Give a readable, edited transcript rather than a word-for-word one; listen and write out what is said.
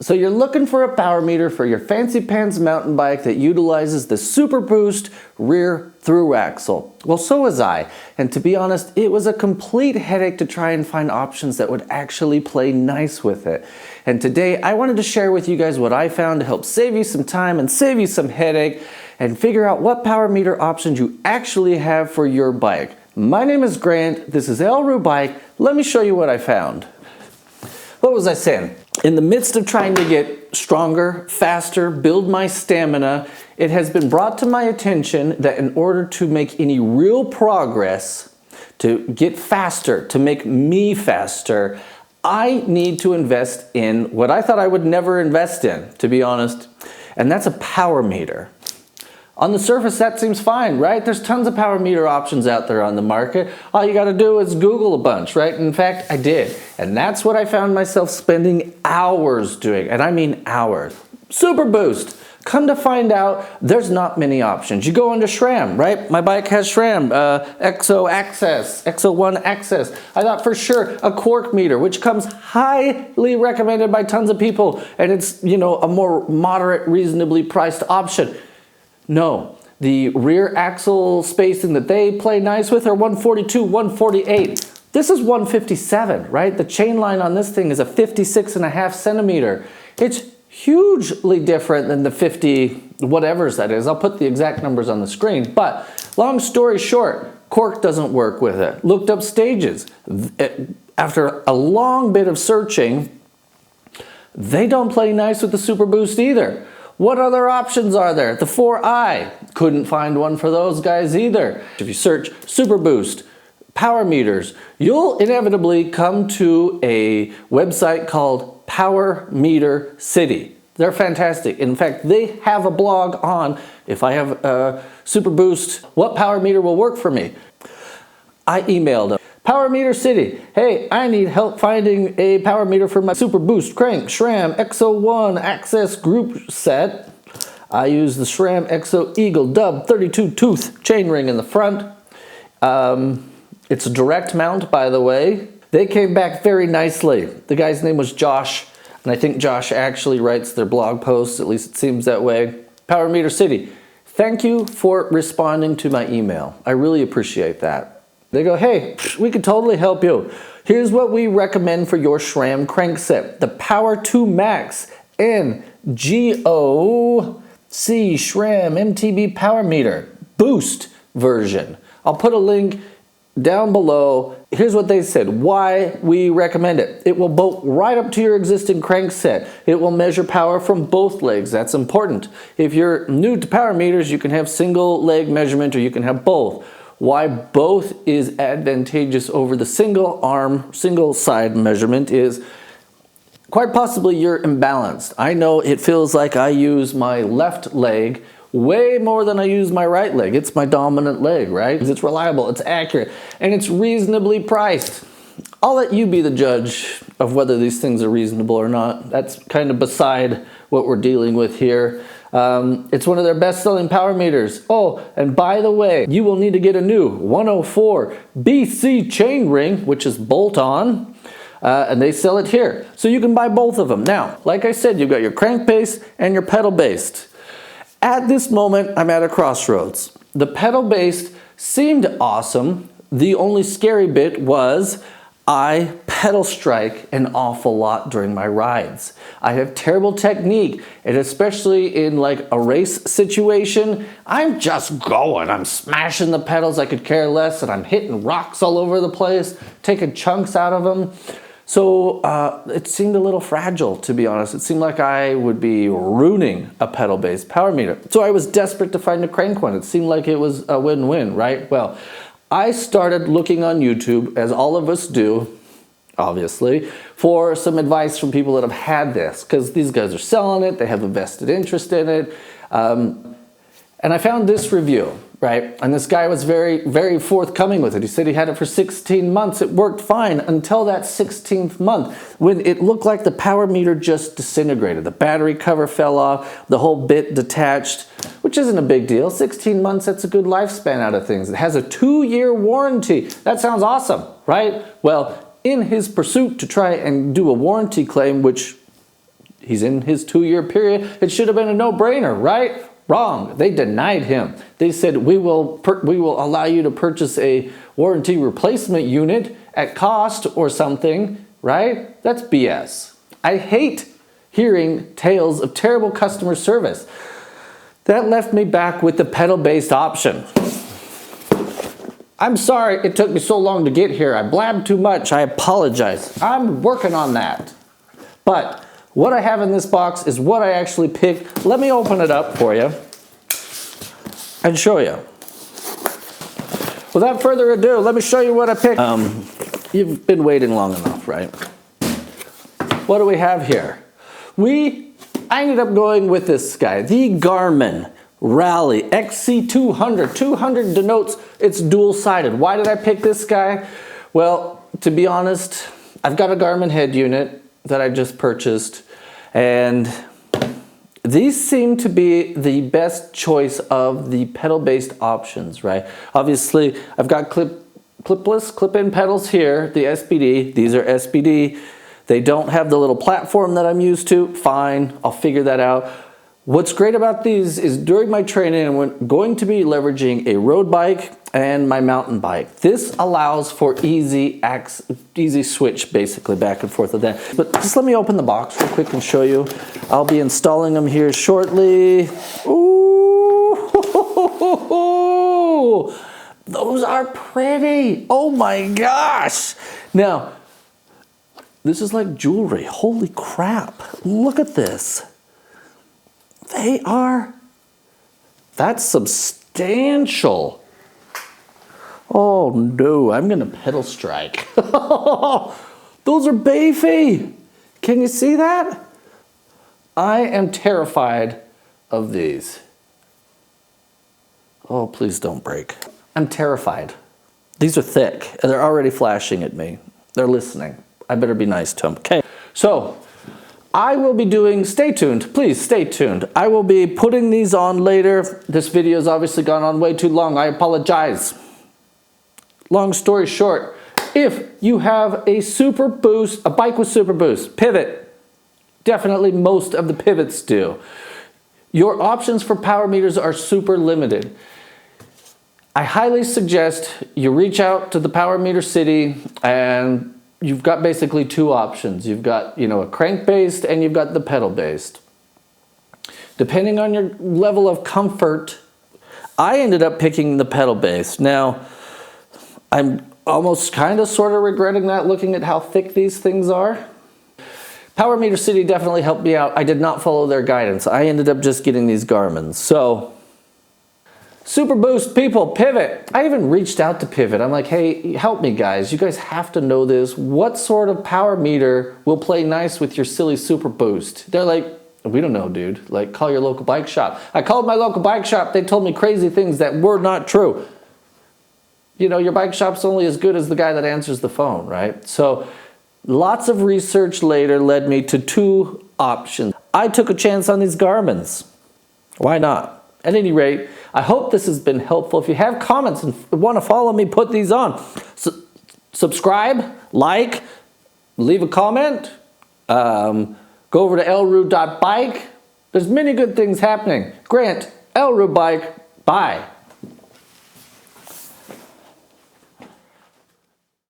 So you're looking for a power meter for your fancy pants mountain bike that utilizes the Superboost rear through axle. Well, so was I. And to be honest, it was a complete headache to try and find options that would actually play nice with it. And today I wanted to share with you guys what I found to help save you some time and save you some headache and figure out what power meter options you actually have for your bike. My name is Grant. This is Roo Bike. Let me show you what I found. What was I saying? In the midst of trying to get stronger, faster, build my stamina, it has been brought to my attention that in order to make any real progress, to get faster, to make me faster, I need to invest in what I thought I would never invest in, to be honest, and that's a power meter. On the surface, that seems fine, right? There's tons of power meter options out there on the market. All you gotta do is Google a bunch, right? In fact, I did. And that's what I found myself spending hours doing, and I mean hours. Superboost. Come to find out, there's not many options. You go into SRAM, right? My bike has SRAM, EXO Access, EXO1 Access. I thought for sure a Quark meter, which comes highly recommended by tons of people, and it's, you know, a more moderate, reasonably priced option. No, the rear axle spacing that they play nice with are 142, 148. This is 157, right? The chain line on this thing is a 56.5 centimeter. It's hugely different than the 50 whatevers that is. I'll put the exact numbers on the screen, but long story short, Quark doesn't work with it. Looked up Stages. After a long bit of searching, they don't play nice with the Superboost either. What other options are there? The 4i, couldn't find one for those guys either. If you search Superboost, power meters, you'll inevitably come to a website called Power Meter City. They're fantastic. In fact, they have a blog on, if I have a Superboost, what power meter will work for me? I emailed them. Power Meter City, hey, I need help finding a power meter for my Superboost crank SRAM EXO1 Access group set. I use the SRAM EXO Eagle Dub 32 tooth chainring in the front. It's a direct mount, by the way. They came back very nicely. The guy's name was Josh, and I think Josh actually writes their blog posts, at least it seems that way. Power Meter City, thank you for responding to my email. I really appreciate that. They go, hey, we could totally help you. Here's what we recommend for your SRAM crankset. The Power 2 Max NGeco SRAM MTB power meter boost version. I'll put a link down below. Here's what they said, why we recommend it. It will bolt right up to your existing crankset. It will measure power from both legs. That's important. If you're new to power meters, you can have single leg measurement or you can have both. Why both is advantageous over the single arm, single side measurement is quite possibly you're imbalanced. I know it feels like I use my left leg way more than I use my right leg. It's my dominant leg, right? It's reliable, it's accurate, and it's reasonably priced. I'll let you be the judge of whether these things are reasonable or not. That's kind of beside what we're dealing with here. It's one of their best-selling power meters. Oh, and by the way, you will need to get a new 104 BC chain ring, which is bolt-on, and they sell it here. So you can buy both of them. Now, like I said, you've got your crank-based and your pedal-based. At this moment, I'm at a crossroads. The pedal-based seemed awesome. The only scary bit was I pedal strike an awful lot during my rides. I have terrible technique, and especially in like a race situation, I'm just going. I'm smashing the pedals, I could care less, and I'm hitting rocks all over the place, taking chunks out of them. So it seemed a little fragile, to be honest. It seemed like I would be ruining a pedal-based power meter. So I was desperate to find a crank one. It seemed like it was a win-win, right? Well, I started looking on YouTube, as all of us do, obviously, for some advice from people that have had this, because these guys are selling it, they have a vested interest in it. And I found this review, right? And this guy was very, very forthcoming with it. He said he had it for 16 months. It worked fine until that 16th month when it looked like the power meter just disintegrated. The battery cover fell off, the whole bit detached, which isn't a big deal. 16 months, that's a good lifespan out of things. It has a 2-year warranty. That sounds awesome, right? Well, in his pursuit to try and do a warranty claim, which He's in his 2-year period. It should have been a no-brainer, right? Wrong. They denied him. They said, we will allow you to purchase a warranty replacement unit at cost or something, right? That's BS. I hate hearing tales of terrible customer service. That left me back with the pedal-based option. I'm sorry it took me so long to get here. I blabbed too much. I apologize. I'm working on that. But what I have in this box is what I actually picked. Let me open it up for you and show you. Without further ado, let me show you what I picked. You've been waiting long enough, right? What do we have here? I ended up going with this guy, the Garmin Rally XC200. 200 denotes it's dual-sided. Why did I pick this guy? Well, to be honest, I've got a Garmin head unit that I just purchased, and these seem to be the best choice of the pedal-based options, right? Obviously, I've got clip-in pedals here, the SBD. These are SBD. They don't have the little platform that I'm used to. Fine, I'll figure that out. What's great about these is during my training, I'm going to be leveraging a road bike and my mountain bike. This allows for easy switch, basically, back and forth of that. But just let me open the box real quick and show you. I'll be installing them here shortly. Ooh, those are pretty. Oh my gosh. Now, this is like jewelry. Holy crap. Look at this. That's substantial. Oh no, I'm gonna pedal strike. Those are beefy. Can you see that? I am terrified of these. Oh, please don't break. I'm terrified. These are thick and they're already flashing at me. They're listening. I better be nice to them. Okay, so I will be doing, stay tuned, please stay tuned. I will be putting these on later. This video has obviously gone on way too long. I apologize. Long story short, if you have a Superboost, a bike with Superboost, pivot, definitely most of the pivots do. Your options for power meters are super limited. I highly suggest you reach out to the Power Meter City, and you've got basically two options. You've got, a crank-based and you've got the pedal-based. Depending on your level of comfort, I ended up picking the pedal-based. Now, I'm almost kind of sort of regretting that, looking at how thick these things are. Power Meter City definitely helped me out. I did not follow their guidance. I ended up just getting these Garmins. So, Superboost people, Pivot. I even reached out to Pivot. I'm like, hey, help me guys. You guys have to know this. What sort of power meter will play nice with your silly Superboost? They're like, we don't know, dude. Like, call your local bike shop. I called my local bike shop. They told me crazy things that were not true. Your bike shop's only as good as the guy that answers the phone, right? So, lots of research later led me to two options. I took a chance on these Garmins. Why not? At any rate, I hope this has been helpful. If you have comments and want to follow me, put these on. Subscribe, like, leave a comment. Go over to lroo.bike. There's many good things happening. Grant, lroo bike, bye.